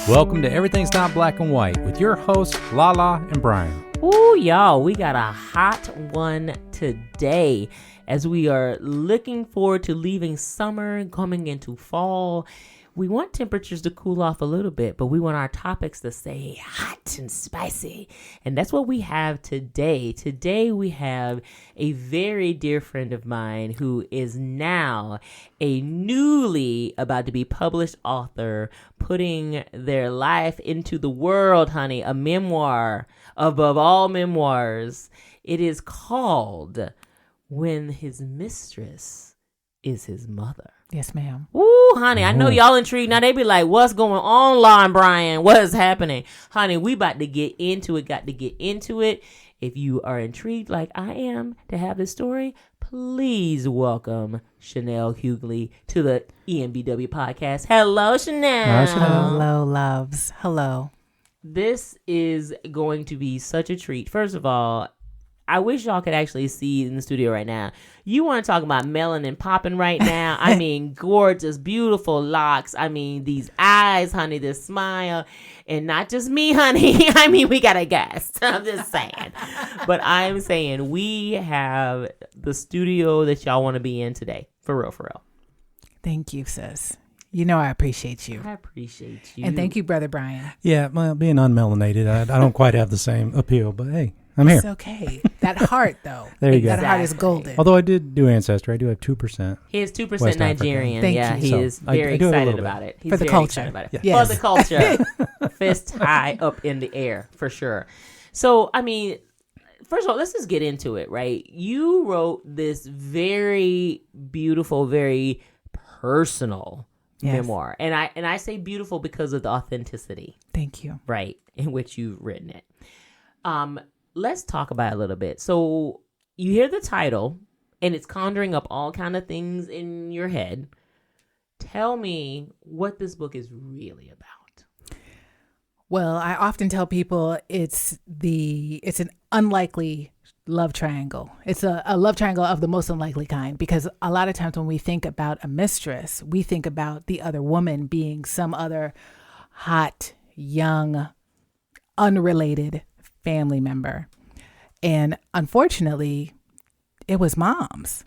Welcome to Everything's Not Black and White with your hosts, Lala and Brian. Ooh, y'all, we got a hot one today as we are looking forward to leaving summer, coming into fall. We want temperatures to cool off a little bit, but we want our topics to stay hot and spicy. And that's what we have today. Today we have a very dear friend of mine who is now a newly about to be published author, putting their life into the world, honey. A memoir above all memoirs. It is called When His Mistress is His Mother. Yes, ma'am. Ooh, honey, I know y'all intrigued. Now they be like, what's going on, Lon Brian? What is happening? Honey, we about to get into it, got to get into it. If you are intrigued like I am to have this story, please welcome Chanel Hughley to the EMBW podcast. Hello, Chanel. Hello, loves. Hello. This is going to be such a treat. First of all, I wish y'all could actually see in the studio right now. You want to talk about melanin popping right now? I mean, gorgeous, beautiful locks. I mean, these eyes, honey, this smile. And not just me, honey. I mean, we got a guest. I'm just saying. But I'm saying we have the studio that y'all want to be in today. For real, for real. Thank you, sis. You know I appreciate you. I appreciate you. And thank you, Brother Brian. Yeah, well, being unmelanated, I don't quite have the same appeal, but hey, I'm here. It's okay. That heart, though. There you go. That heart is golden. Although I did do Ancestry. I do have 2%. He is 2% West Nigerian. Thank Yeah, you. he So, is I very do have a excited little about bit. it. He's For the very culture. excited about it. Yeah. Yes. For the culture. Fist high up in the air, for sure. So, I mean, first of all, let's just get into it, right? You wrote this very beautiful, very personal memoir. And I say beautiful because of the authenticity. Thank you. Right, in which you've written it. Let's talk about it a little bit. So you hear the title, and it's conjuring up all kind of things in your head. Tell me what this book is really about. Well, I often tell people it's an unlikely love triangle. It's a love triangle of the most unlikely kind, because a lot of times when we think about a mistress, we think about the other woman being some other hot, young, unrelated family member. And unfortunately, it was mom's.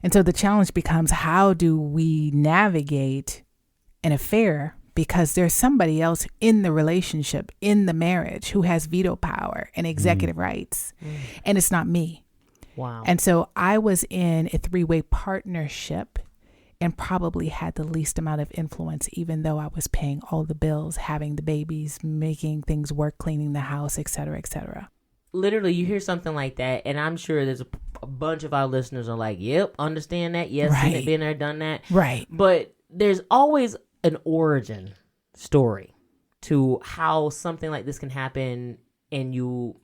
And so the challenge becomes, how do we navigate an affair? Because there's somebody else in the relationship, in the marriage, who has veto power and executive rights. And it's not me. Wow. And so I was in a 3-way partnership and probably had the least amount of influence, even though I was paying all the bills, having the babies, making things work, cleaning the house, et cetera, et cetera. Literally, you hear something like that, and I'm sure there's a bunch of our listeners are like, yep, understand that. Yes, Right. been there, done that. Right. But there's always an origin story to how something like this can happen, and you,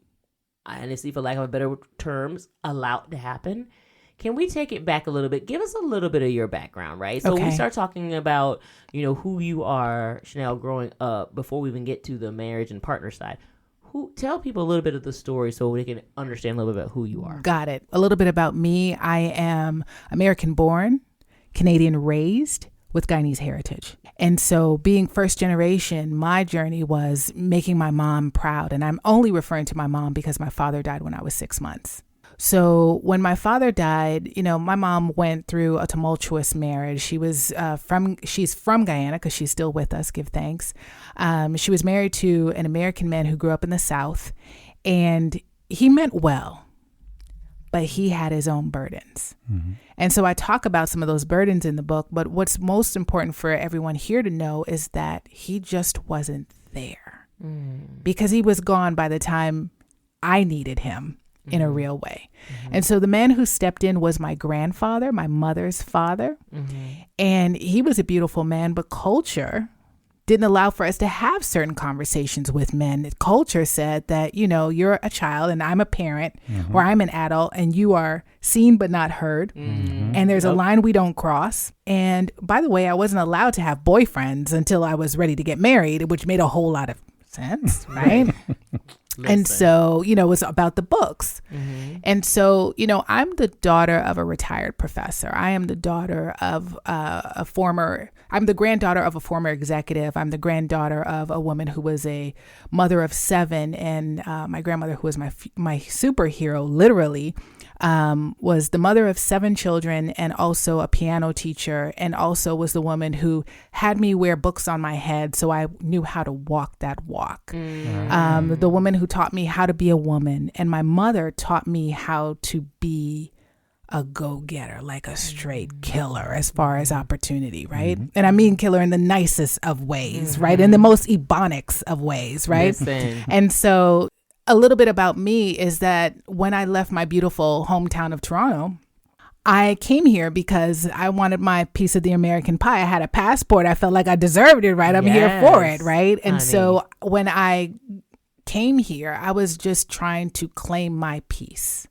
honestly, for lack of a better terms, allow it to happen. Can we take it back a little bit? Give us a little bit of your background, right? So we start talking about, who you are, Chanel, growing up, before we even get to the marriage and partner side. Tell people a little bit of the story so we can understand a little bit about who you are. Got it. A little bit about me. I am American born, Canadian raised, with Guyanese heritage. And so being first generation, my journey was making my mom proud. And I'm only referring to my mom because my father died when I was 6 months. So when my father died, my mom went through a tumultuous marriage. She's from Guyana, because she's still with us, give thanks. She was married to an American man who grew up in the South, and he meant well, but he had his own burdens. Mm-hmm. And so I talk about some of those burdens in the book, but what's most important for everyone here to know is that he just wasn't there, because he was gone by the time I needed him in a real way. Mm-hmm. And so the man who stepped in was my grandfather, my mother's father. Mm-hmm. And he was a beautiful man, but culture didn't allow for us to have certain conversations with men. Culture said that, you're a child and I'm a parent, or I'm an adult, and you are seen but not heard. Mm-hmm. And there's a line we don't cross. And by the way, I wasn't allowed to have boyfriends until I was ready to get married, which made a whole lot of sense, right? And so, you know, it was about the books. And so, you know, I'm the daughter of a retired professor. I am the daughter of I'm the granddaughter of a former executive. I'm the granddaughter of a woman who was a mother of 7. And my grandmother, who was my superhero, literally, was the mother of 7 children and also a piano teacher, and also was the woman who had me wear books on my head so I knew how to walk that walk. The woman who taught me how to be a woman, and my mother taught me how to be a go-getter, like a straight killer as far as opportunity, right? And I mean killer in the nicest of ways, right? In the most ebonics of ways, right? And so a little bit about me is that when I left my beautiful hometown of Toronto, I came here because I wanted my piece of the American pie. I had a passport. I felt like I deserved it, right? I'm here for it, right? And so when I came here, I was just trying to claim my piece.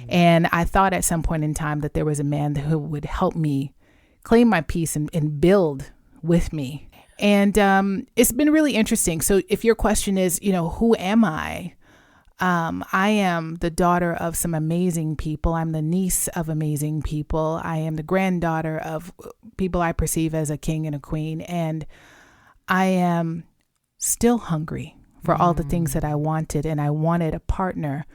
And I thought at some point in time that there was a man who would help me claim my piece and build with me. And it's been really interesting. So if your question is, you know, who am I? I am the daughter of some amazing people. I'm the niece of amazing people. I am the granddaughter of people I perceive as a king and a queen. And I am still hungry for all the things that I wanted. And I wanted a partner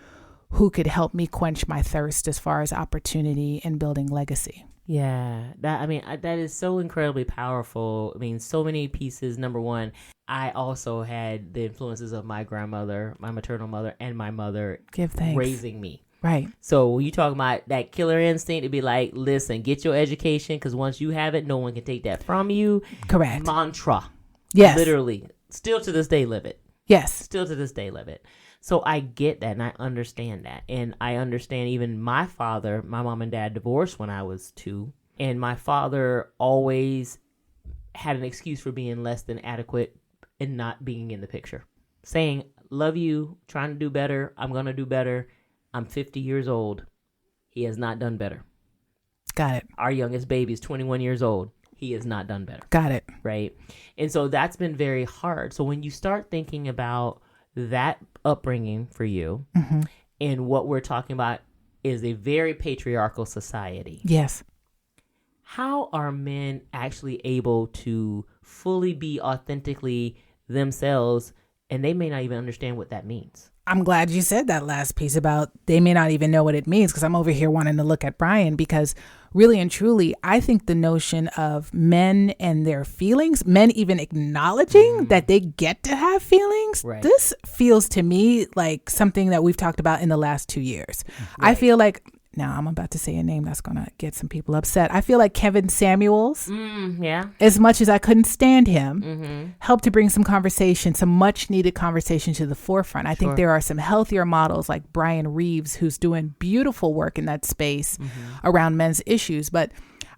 who could help me quench my thirst as far as opportunity and building legacy. Yeah, that is so incredibly powerful. I mean, so many pieces. Number one, I also had the influences of my grandmother, my maternal mother, and my mother raising me. Right. So when you talk about that killer instinct, it'd be like, listen, get your education, because once you have it, no one can take that from you. Correct. Mantra. Yes. Literally. Still to this day, live it. Yes. Still to this day, live it. So I get that, and I understand that. And I understand even my father, my mom and dad divorced when I was 2. And my father always had an excuse for being less than adequate and not being in the picture. Saying, love you, trying to do better, I'm going to do better. I'm 50 years old. He has not done better. Got it. Our youngest baby is 21 years old. He has not done better. Got it. Right? And so that's been very hard. So when you start thinking about that upbringing for you, and what we're talking about is a very patriarchal society. Yes. How are men actually able to fully be authentically themselves, and they may not even understand what that means? I'm glad you said that last piece about they may not even know what it means, because I'm over here wanting to look at Brian, because really and truly, I think the notion of men and their feelings, men even acknowledging that they get to have feelings, this feels to me like something that we've talked about in the last 2 years. I feel like, now I'm about to say a name that's going to get some people upset. I feel like Kevin Samuels, as much as I couldn't stand him, helped to bring some conversation, some much needed conversation to the forefront. I think there are some healthier models like Brian Reeves, who's doing beautiful work in that space around men's issues. But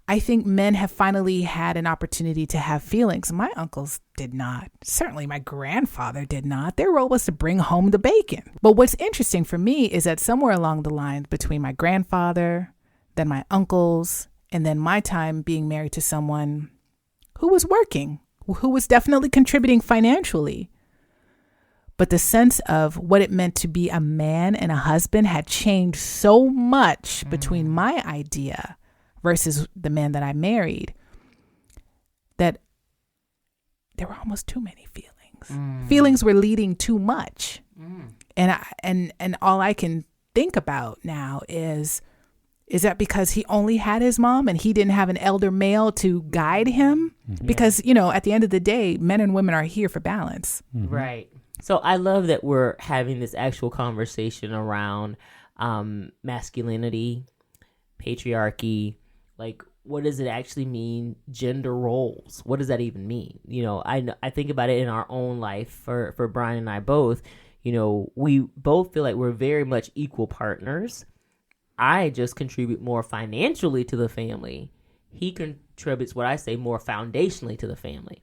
I think men have finally had an opportunity to have feelings. My uncles did not. Certainly my grandfather did not. Their role was to bring home the bacon. But what's interesting for me is that somewhere along the lines between my grandfather, then my uncles, and then my time being married to someone who was working, who was definitely contributing financially, but the sense of what it meant to be a man and a husband had changed so much between my idea versus the man that I married, that there were almost too many feelings. Feelings were leading too much. And all I can think about now is that because he only had his mom and he didn't have an elder male to guide him? Because, you know, at the end of the day, men and women are here for balance. Right. So I love that we're having this actual conversation around masculinity, patriarchy. Like, what does it actually mean? Gender roles. What does that even mean? You know, I think about it in our own life for Brian and I both. You know, we both feel like we're very much equal partners. I just contribute more financially to the family. He contributes, what I say, more foundationally to the family.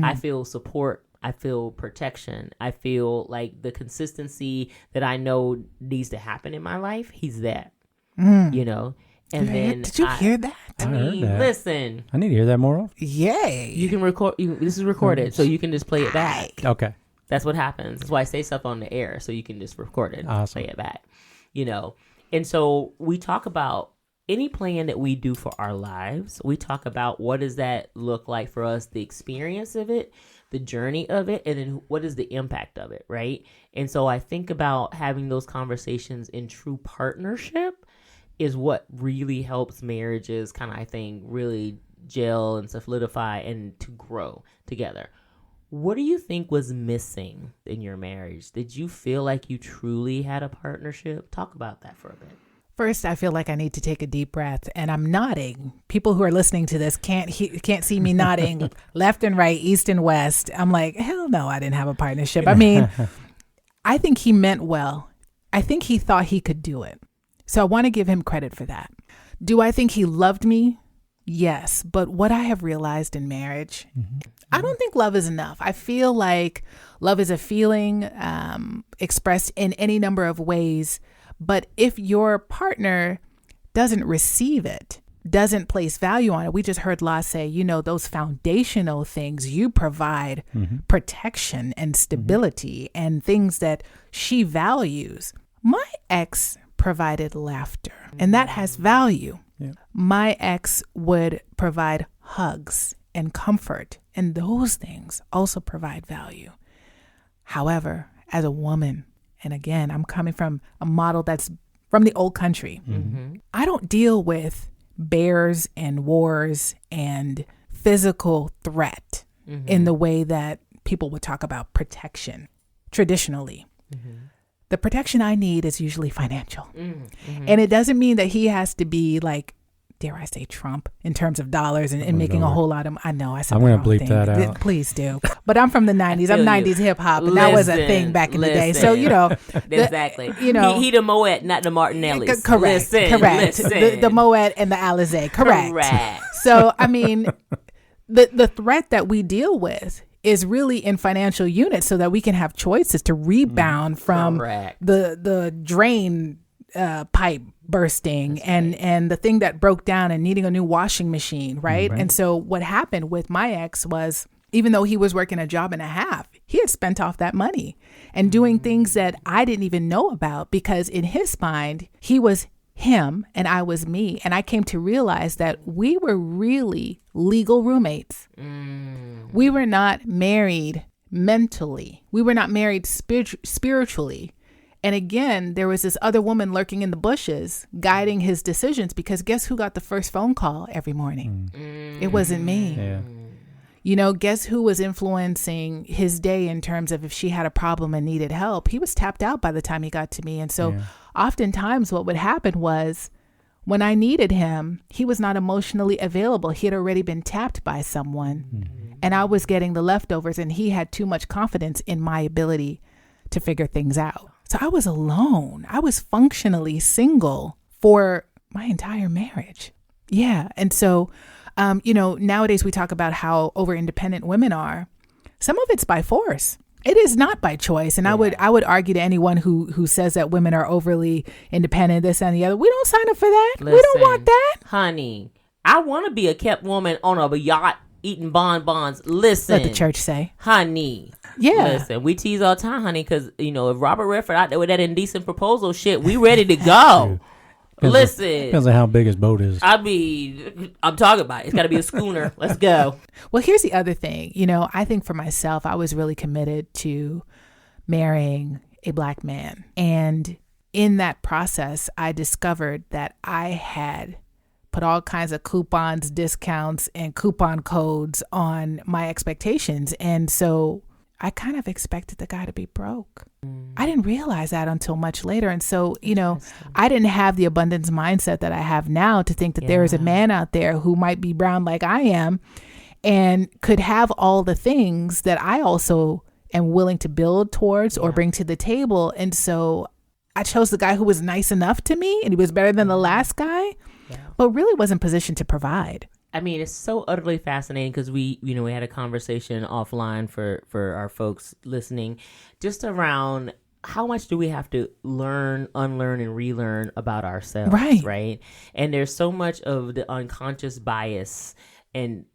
I feel support. I feel protection. I feel like the consistency that I know needs to happen in my life, he's that. You know? And then did you hear that? I mean, listen. I need to hear that more often. Yay. You can record. This is recorded, so you can just play it back. Okay. That's what happens. That's why I say stuff on the air so you can just record it and Awesome. play it back. And so we talk about any plan that we do for our lives. We talk about what does that look like for us, the experience of it, the journey of it, and then what is the impact of it, right? And so I think about having those conversations in true partnership is what really helps marriages kind of, I think, really gel and solidify and to grow together. What do you think was missing in your marriage? Did you feel like you truly had a partnership? Talk about that for a bit. First, I feel like I need to take a deep breath, and I'm nodding. People who are listening to this can't see me nodding left and right, east and west. I'm like, hell no, I didn't have a partnership. I mean, I think he meant well. I think he thought he could do it. So I want to give him credit for that. Do I think he loved me? Yes. But what I have realized in marriage, I don't think love is enough. I feel like love is a feeling expressed in any number of ways. But if your partner doesn't receive it, doesn't place value on it, we just heard La say, those foundational things, you provide protection and stability and things that she values. My ex provided laughter, and that has value. Yeah. My ex would provide hugs and comfort, and those things also provide value. However, as a woman, and again, I'm coming from a model that's from the old country. I don't deal with bears and wars and physical threat in the way that people would talk about protection traditionally. The protection I need is usually financial. And it doesn't mean that he has to be like, dare I say, Trump in terms of dollars and making a whole lot of, I know I said I'm going to bleep that out. Please do. But I'm from the 90s. I'm 90s hip hop, and that was a thing back in the day. So, exactly. He the Moet, not the Martinellis. Correct. The Moet and the Alizé. Correct. So, I mean, the threat that we deal with is really in financial units so that we can have choices to rebound from the drain pipe bursting and the thing that broke down and needing a new washing machine, right? And so what happened with my ex was, even though he was working a job and a half, he had spent off that money and doing things that I didn't even know about, because in his mind, he was him and I was me. And I came to realize that we were really legal roommates. We were not married mentally. We were not married spiritually. And again, there was this other woman lurking in the bushes, guiding his decisions, because guess who got the first phone call every morning? It wasn't me. Yeah. Guess who was influencing his day in terms of if she had a problem and needed help? He was tapped out by the time he got to me. And so oftentimes what would happen was, when I needed him, he was not emotionally available. He had already been tapped by someone, and I was getting the leftovers, and he had too much confidence in my ability to figure things out. So I was alone. I was functionally single for my entire marriage. Yeah. And so, nowadays we talk about how over-independent women are. Some of it's by force. It is not by choice. And I would argue to anyone who says that women are overly independent, this and the other, we don't sign up for that. Listen, we don't want that. Honey, I want to be a kept woman on a yacht eating bonbons. Listen. Let the church say. Honey. Yeah. Listen, we tease all the time, honey, because, if Robert Redford out there with that indecent proposal shit, we ready to go. Depends on how big his boat is. I'm talking about it. It's got to be a schooner. Let's go. Well, here's the other thing. I think for myself, I was really committed to marrying a Black man. And in that process, I discovered that I had put all kinds of coupons, discounts, and coupon codes on my expectations. And so I kind of expected the guy to be broke. I didn't realize that until much later. And so, I didn't have the abundance mindset that I have now to think that there is a man out there who might be brown like I am and could have all the things that I also am willing to build towards or bring to the table. And so I chose the guy who was nice enough to me, and he was better than the last guy, but really wasn't positioned to provide. I mean, it's so utterly fascinating because we had a conversation offline for our folks listening just around how much do we have to learn, unlearn, and relearn about ourselves, right? And there's so much of the unconscious bias and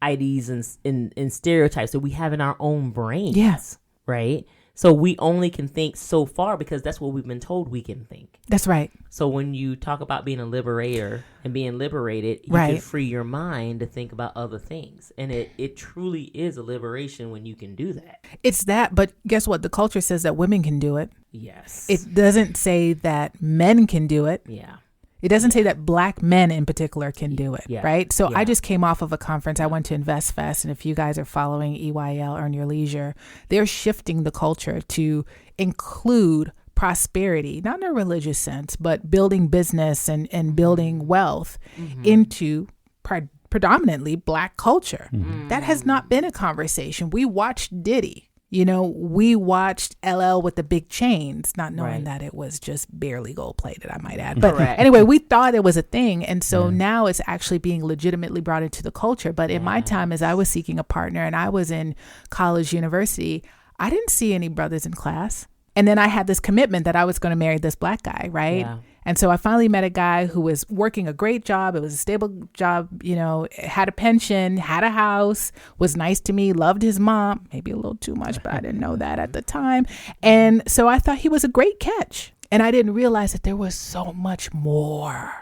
IDs and stereotypes that we have in our own brains. Yes. right? So we only can think so far because that's what we've been told we can think. That's right. So when you talk about being a liberator and being liberated, you Right. can free your mind to think about other things. And it truly is a liberation when you can do that. It's that, but guess what? The culture says that women can do it. Yes. It doesn't say that men can do it. Yeah. It doesn't say that black men in particular can do it, Yeah. right? So Yeah. I just came off of a conference. I went to Invest Fest, and if you guys are following EYL, Earn Your Leisure, they're shifting the culture to include prosperity, not in a religious sense, but building business and building wealth into predominantly black culture. That has not been a conversation. We watched Diddy. You know, we watched LL with the big chains, not knowing that it was just barely gold plated, I might add. But anyway, we thought it was a thing. And so now it's actually being legitimately brought into the culture. But in my time, as I was seeking a partner and I was in college, university, I didn't see any brothers in class. And then I had this commitment that I was going to marry this black guy, right? Yeah. And so I finally met a guy who was working a great job. It was a stable job, you know, had a pension, had a house, was nice to me, loved his mom, maybe a little too much, but I didn't know that at the time. And so I thought he was a great catch. And I didn't realize that there was so much more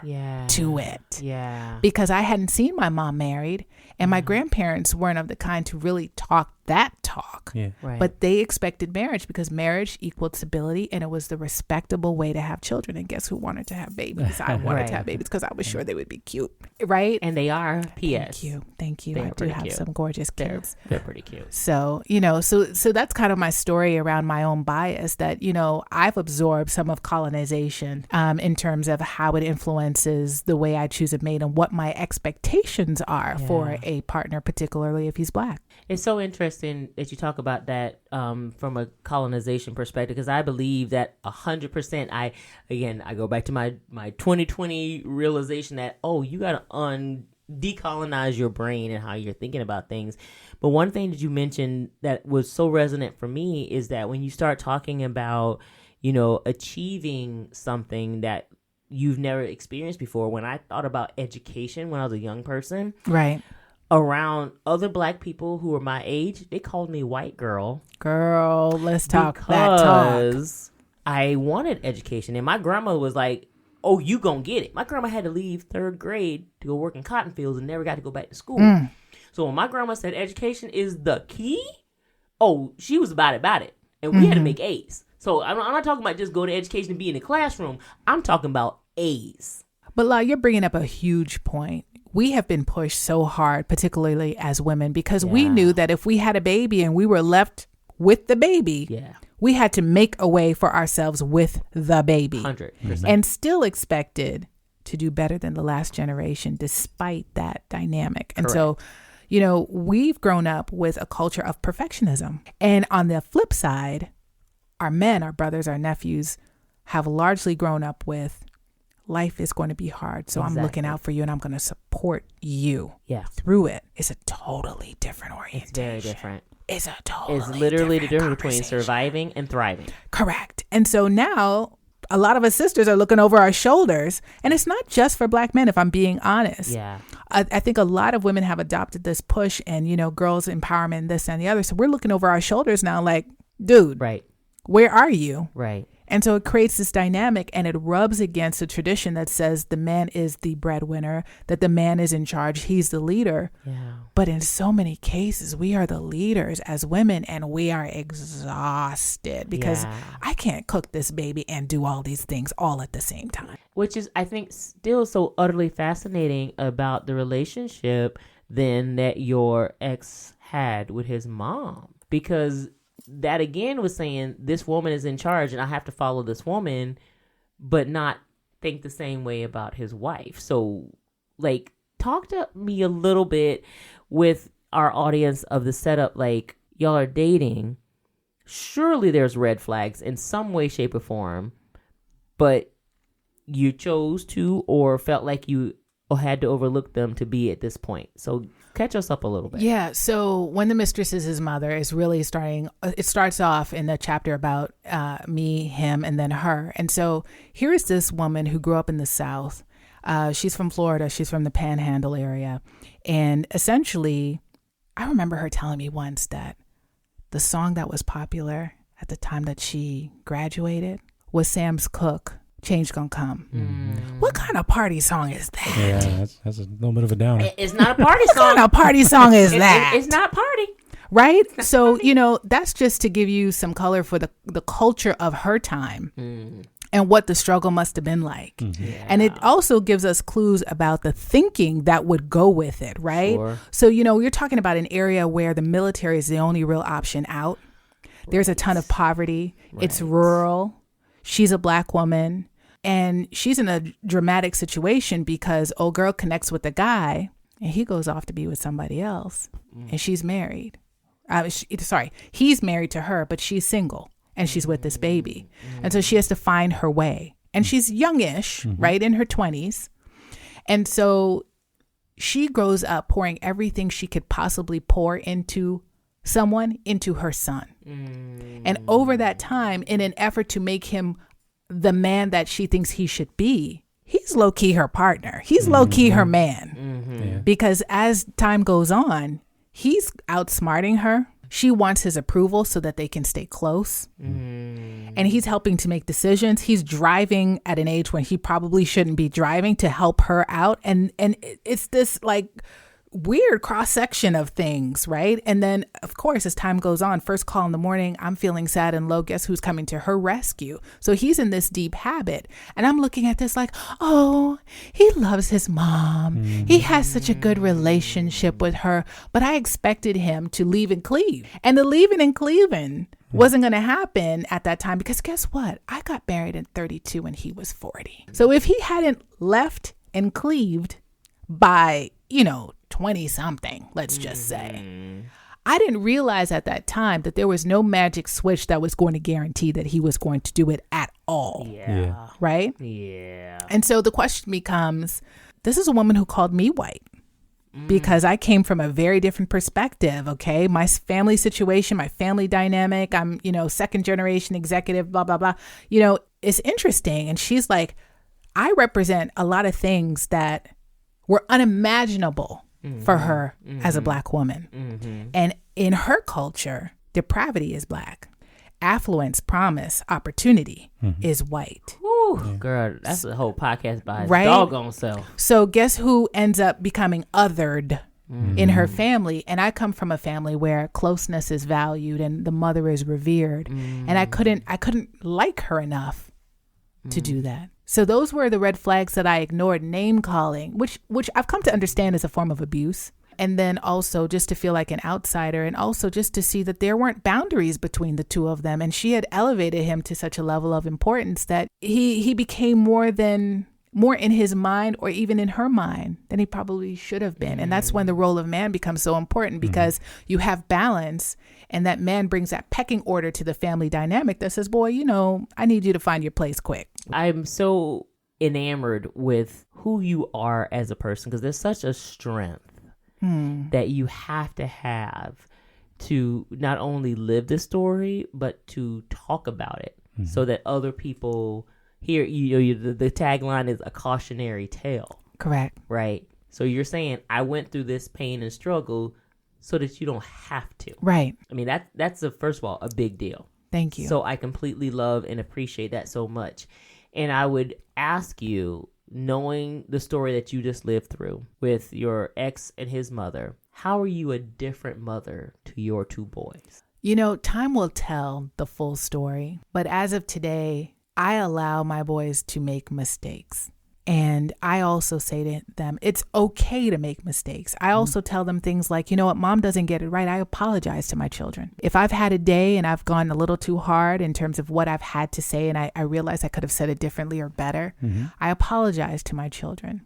to it. Yeah. Because I hadn't seen my mom married, and my grandparents weren't of the kind to really talk that talk. Yeah. Right. But they expected marriage because marriage equaled stability, and it was the respectable way to have children. And guess who wanted to have babies? I wanted to have babies because I was sure they would be cute, right? And they are. P.S. Thank you. They I are do pretty have cute. some gorgeous kids. They're pretty cute. So, you know, so that's kind of my story around my own bias that, you know, I've absorbed some of colonization in terms of how it influences the way I choose a mate and what my expectations are for a partner, particularly if he's black. It's so interesting that you talk about that from a colonization perspective, because I believe that 100%. I go back to my 2020 realization that, you got to decolonize your brain and how you're thinking about things. But one thing that you mentioned that was so resonant for me is that when you start talking about, you know, achieving something that you've never experienced before. When I thought about education when I was a young person, Right. around other black people who were my age, they called me white girl. Girl, let's talk that talk. Because I wanted education. And my grandma was like, oh, you gonna get it. My grandma had to leave third grade to go work in cotton fields and never got to go back to school. So when my grandma said education is the key, she was about it. And we had to make A's. So I'm not talking about just go to education and be in the classroom. I'm talking about A's. But La, you're bringing up a huge point. We have been pushed so hard, particularly as women, because we knew that if we had a baby and we were left with the baby, we had to make a way for ourselves with the baby. 100%. And still expected to do better than the last generation despite that dynamic. And so, you know, we've grown up with a culture of perfectionism. And on the flip side, our men, our brothers, our nephews have largely grown up with life is going to be hard. So I'm looking out for you and I'm going to support you through it. It's a totally different orientation. It's very different. It's a totally It's literally the difference between conversation. surviving and thriving. Correct. And so now a lot of us sisters are looking over our shoulders, and it's not just for black men, if I'm being honest. Yeah. I think a lot of women have adopted this push and, you know, girls empowerment, this and the other. So we're looking over our shoulders now like, dude, Right. where are you? Right. And so it creates this dynamic, and it rubs against a tradition that says the man is the breadwinner, that the man is in charge, he's the leader. Yeah. But in so many cases, we are the leaders as women, and we are exhausted because I can't cook this baby and do all these things all at the same time. Which is, I think, still so utterly fascinating about the relationship then that your ex had with his mom. Because that again was saying this woman is in charge and I have to follow this woman, but not think the same way about his wife. So like, talk to me a little bit with our audience of the setup. Like, y'all are dating. Surely there's red flags in some way, shape, or form, but you chose to or felt like you had to overlook them to be at this point. So catch us up a little bit. Yeah. So When the Mistress is His Mother is really it starts off in the chapter about me, him, and then her. And so here is this woman who grew up in the South. She's from Florida. She's from the Panhandle area. And essentially, I remember her telling me once that the song that was popular at the time that she graduated was Sam's Cooke, Change Gonna Come. What kind of party song is that? Yeah, that's a little bit of a downer. It's not a party What song. kind of party song is that? It's not party. Right? So, that's just to give you some color for the culture of her time and what the struggle must have been like. Yeah. And it also gives us clues about the thinking that would go with it, right? Sure. So, you're talking about an area where the military is the only real option out. There's a ton of poverty. It's rural. She's a Black woman. And she's in a dramatic situation because old girl connects with a guy and he goes off to be with somebody else. And she's married. He's married to her, but she's single and she's with this baby. And so she has to find her way. And she's youngish, right, in her 20s. And so she grows up pouring everything she could possibly pour into someone, into her son. And over that time, in an effort to make him the man that she thinks he should be, he's low-key her partner. He's low-key her man. Because as time goes on, he's outsmarting her. She wants his approval so that they can stay close. And he's helping to make decisions. He's driving at an age when he probably shouldn't be driving to help her out. And it's this weird cross section of things, right? And then, of course, as time goes on, first call in the morning, I'm feeling sad and low. Guess who's coming to her rescue? So he's in this deep habit. And I'm looking at this like, oh, he loves his mom. He has such a good relationship with her. But I expected him to leave and cleave. And the leaving and cleaving wasn't going to happen at that time because guess what? I got married at 32 and he was 40. So if he hadn't left and cleaved by, 20 something, let's just say, I didn't realize at that time that there was no magic switch that was going to guarantee that he was going to do it at all. Yeah. Right? Yeah. And so the question becomes, this is a woman who called me white because I came from a very different perspective. Okay. My family situation, my family dynamic, I'm, second generation executive, blah, blah, blah. It's interesting. And she's like, I represent a lot of things that were unimaginable for her as a Black woman. And in her culture, depravity is Black. Affluence, promise, opportunity is white. Whew, girl, that's a whole podcast by his Right? doggone self. So guess who ends up becoming othered in her family? And I come from a family where closeness is valued and the mother is revered. And I couldn't like her enough to do that. So those were the red flags that I ignored. Name calling, which I've come to understand is a form of abuse. And then also just to feel like an outsider, and also just to see that there weren't boundaries between the two of them. And she had elevated him to such a level of importance that he became more in his mind or even in her mind than he probably should have been. And that's when the role of man becomes so important because you have balance, and that man brings that pecking order to the family dynamic that says, boy, I need you to find your place quick. I'm so enamored with who you are as a person because there's such a strength that you have to not only live the story, but to talk about it so that other people hear. The tagline is a cautionary tale. Correct. Right. So you're saying I went through this pain and struggle so that you don't have to. Right. I mean, that's first of all, a big deal. Thank you. So I completely love and appreciate that so much. And I would ask you, knowing the story that you just lived through with your ex and his mother, how are you a different mother to your two boys? Time will tell the full story. But as of today, I allow my boys to make mistakes. And I also say to them, it's okay to make mistakes. I also tell them things like, what, mom doesn't get it right. I apologize to my children. If I've had a day and I've gone a little too hard in terms of what I've had to say, and I realize I could have said it differently or better, I apologize to my children.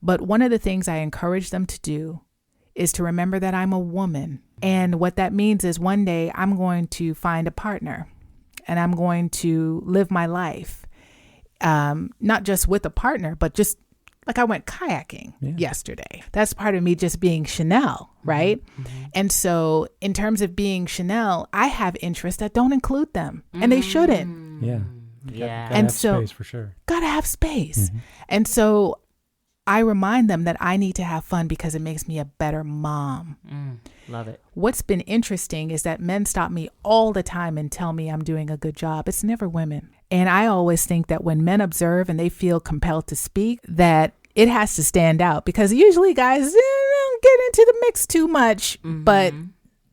But one of the things I encourage them to do is to remember that I'm a woman. And what that means is one day I'm going to find a partner and I'm going to live my life. Not just with a partner, but just like I went kayaking yesterday. That's part of me just being Chanel, right? And so in terms of being Chanel, I have interests that don't include them, and they shouldn't. Yeah. Yeah. Gotta And have so space for sure. Gotta have space. And so I remind them that I need to have fun because it makes me a better mom. Love it. What's been interesting is that men stop me all the time and tell me I'm doing a good job. It's never women. And I always think that when men observe and they feel compelled to speak, that it has to stand out, because usually guys don't get into the mix too much, but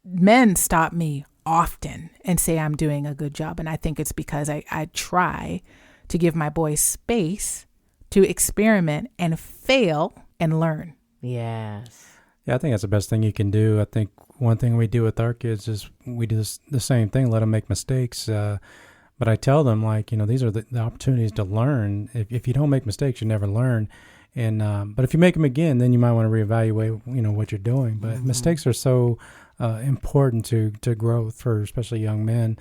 men stop me often and say I'm doing a good job. And I think it's because I try to give my boys space to experiment and fail and learn. Yes. Yeah, I think that's the best thing you can do. I think one thing we do with our kids is we do the same thing, let them make mistakes. But I tell them, like, these are the opportunities to learn. If you don't make mistakes, you never learn. And but if you make them again, then you might want to reevaluate, what you're doing. But mistakes are so important to growth for especially young men,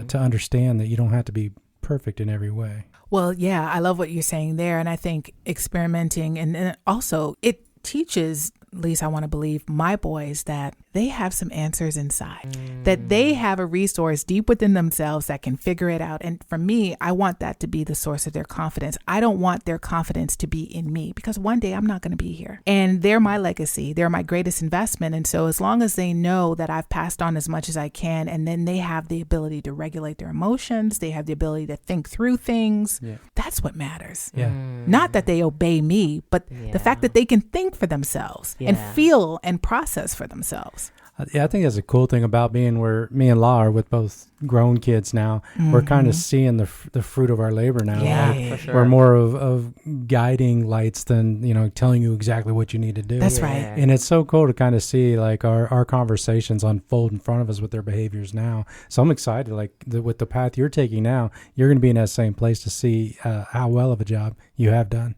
to understand that you don't have to be perfect in every way. Well, yeah, I love what you're saying there. And I think experimenting and also it teaches, at least I want to believe, my boys that they have some answers inside, that they have a resource deep within themselves that can figure it out. And for me, I want that to be the source of their confidence. I don't want their confidence to be in me, because one day I'm not going to be here. And they're my legacy. They're my greatest investment. And so as long as they know that I've passed on as much as I can, and then they have the ability to regulate their emotions, they have the ability to think through things, that's what matters. Yeah. Not that they obey me, but the fact that they can think for themselves and feel and process for themselves. Yeah, I think that's a cool thing about being where me and La are with both grown kids now. We're kind of seeing the fruit of our labor now. Yeah, like, for sure. We're more of guiding lights than, telling you exactly what you need to do. That's right. And it's so cool to kind of see like our conversations unfold in front of us with their behaviors now. So I'm excited, like with the path you're taking now, you're going to be in that same place to see how well of a job you have done.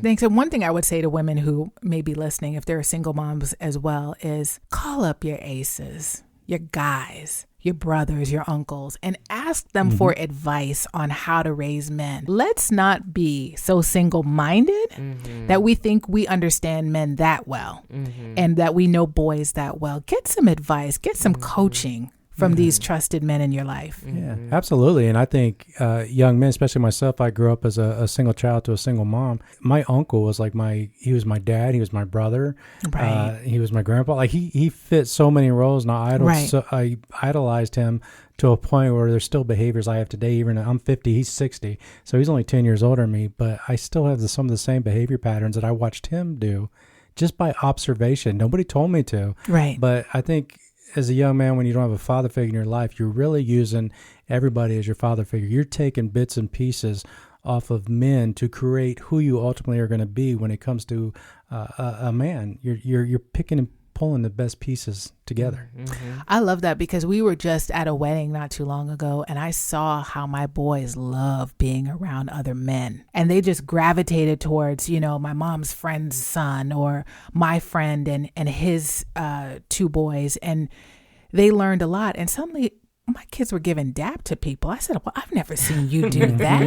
Thanks. And one thing I would say to women who may be listening, if they're single moms as well, is call up your aces, your guys, your brothers, your uncles, and ask them for advice on how to raise men. Let's not be so single-minded that we think we understand men that well and that we know boys that well. Get some advice, get some coaching from these trusted men in your life. Yeah, absolutely. And I think young men, especially myself, I grew up as a single child to a single mom. My uncle was like he was my dad, he was my brother, he was my grandpa. Like he fit so many roles, and I idolized him to a point where there's still behaviors I have today. Even I'm 50, he's 60, so he's only 10 years older than me, but I still have some of the same behavior patterns that I watched him do just by observation. Nobody told me to. Right. But I think as a young man, when you don't have a father figure in your life, you're really using everybody as your father figure. You're taking bits and pieces off of men to create who you ultimately are going to be when it comes to a man. You're picking and pulling the best pieces together. I love that, because we were just at a wedding not too long ago, and I saw how my boys love being around other men, and they just gravitated towards, my mom's friend's son or my friend and his two boys, and they learned a lot. And suddenly my kids were giving dap to people. I said, well, I've never seen you do that.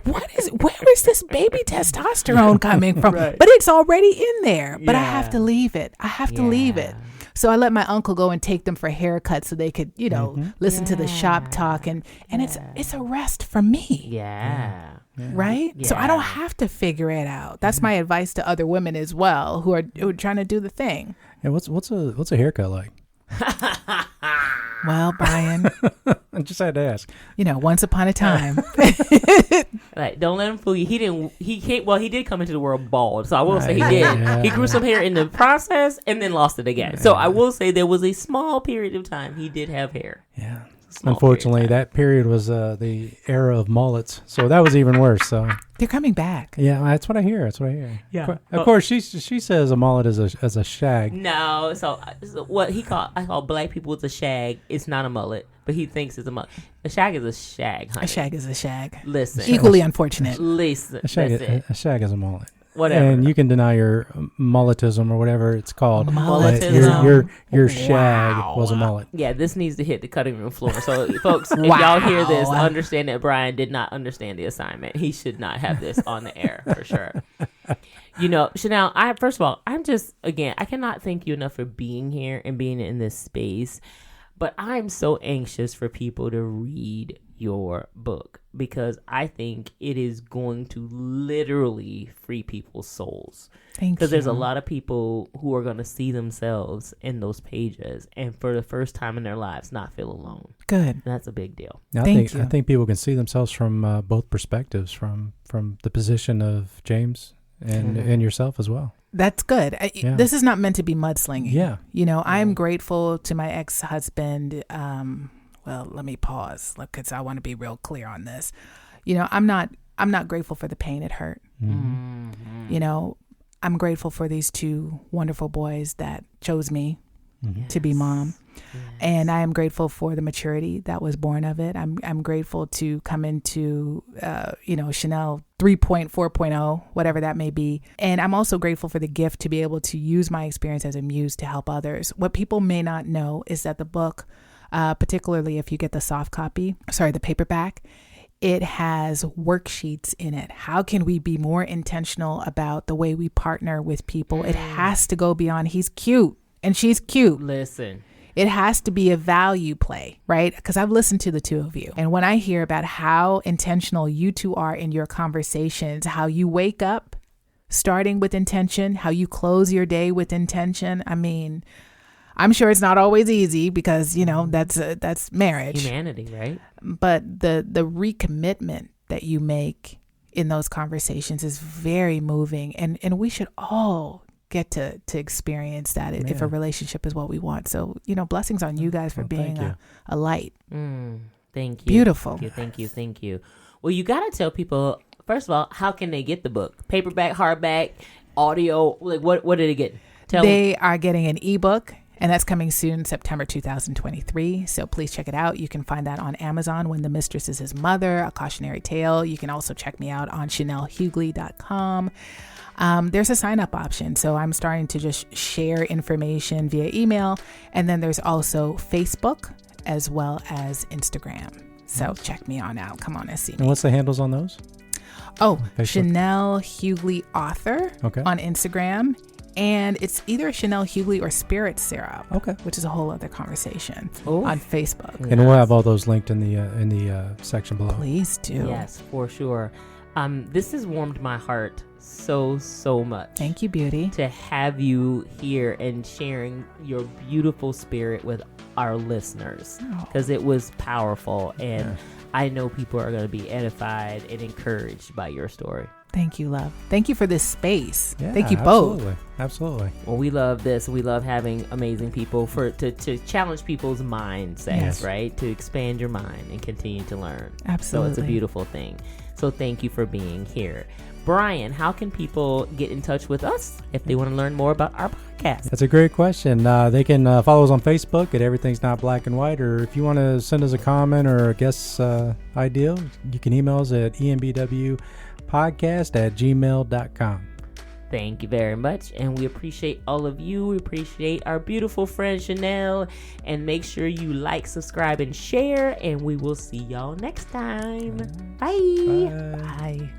Where is this baby testosterone coming from? But it's already in there. But I have to leave it. Leave it. So I let my uncle go and take them for haircuts so they could, listen to the shop talk. And it's a rest for me. Yeah. Right? Yeah. So I don't have to figure it out. That's my advice to other women as well who are trying to do the thing. And what's a haircut like? Well, Brian, I just had to ask. Once upon a time. Like, don't let him fool you. He did come into the world bald, so I will say he did. Yeah. He grew some hair in the process and then lost it again. So I will say there was a small period of time he did have hair. Yeah. Unfortunately, that period was the era of mullets, so that was even worse. So they're coming back. Yeah, that's what I hear. Yeah, of course, she says a mullet is a shag. No, so what I call black people with a shag. It's not a mullet, but he thinks it's a mullet. A shag is a shag, honey. A shag is a shag. Listen, equally unfortunate. Listen, a shag is a mullet. Whatever. And you can deny your mulletism or whatever it's called. Mulletism. Your shag was a mullet. Yeah, this needs to hit the cutting room floor. So, folks, if y'all hear this, understand that Brian did not understand the assignment. He should not have this on the air, for sure. Chanel, first of all, I cannot thank you enough for being here and being in this space. But I'm so anxious for people to read your book, because I think it is going to literally free people's souls. Thank you. Because there's a lot of people who are going to see themselves in those pages and for the first time in their lives not feel alone. Good. And that's a big deal. Yeah, Thank you. I think people can see themselves from both perspectives, from the position of James and yourself as well. That's good. Yeah. This is not meant to be mudslinging. Yeah. You know, I'm grateful to my ex-husband. Well, let me pause because I want to be real clear on this. You know, I'm not grateful for the pain it hurt. Mm-hmm. You know, I'm grateful for these two wonderful boys that chose me to be mom. Yes. And I am grateful for the maturity that was born of it. I'm grateful to come into, Chanel 3.4.0, whatever that may be. And I'm also grateful for the gift to be able to use my experience as a muse to help others. What people may not know is that the book, particularly if you get the paperback, it has worksheets in it. How can we be more intentional about the way we partner with people? It has to go beyond he's cute and she's cute. Listen. It has to be a value play, right? Because I've listened to the two of you. And when I hear about how intentional you two are in your conversations, how you wake up starting with intention, how you close your day with intention. I mean, I'm sure it's not always easy because, you know, that's marriage. Humanity, right? But the recommitment that you make in those conversations is very moving. And we should all get to experience that if a relationship is what we want. So, you know, blessings on you guys for being a light. Thank you. Beautiful. Thank you. Well, you got to tell people, first of all, how can they get the book? Paperback, hardback, audio, like what did they get? They are getting an ebook. And that's coming soon, September 2023. So please check it out. You can find that on Amazon, When the Mistress is His Mother, A Cautionary Tale. You can also check me out on ChanelHughley.com. There's a sign-up option. So I'm starting to just share information via email. And then there's also Facebook as well as Instagram. So check me on out. Come on and see me. And what's the handles on those? Oh, Facebook. Chanel Hughley Author on Instagram. And it's either Chanel Hughley or Spirit Syrup, which is a whole other conversation on Facebook. And we'll have all those linked in the section below. Please do. Yes, for sure. This has warmed my heart so much. Thank you, beauty. To have you here and sharing your beautiful spirit with our listeners, because it was powerful, and I know people are going to be edified and encouraged by your story. Thank you, love. Thank you for this space. Yeah, thank you both. Absolutely. Well, we love this. We love having amazing people to challenge people's mindsets, right? To expand your mind and continue to learn. Absolutely. So it's a beautiful thing. So thank you for being here. Brian, how can people get in touch with us if they want to learn more about our podcast? That's a great question. They can follow us on Facebook at Everything's Not Black and White, or if you want to send us a comment or a guest idea, you can email us at embwpodcast@gmail.com. Thank you very much, and we appreciate all of you. We appreciate our beautiful friend Chanel, and make sure you like, subscribe, and share, and we will see y'all next time. Bye. Bye.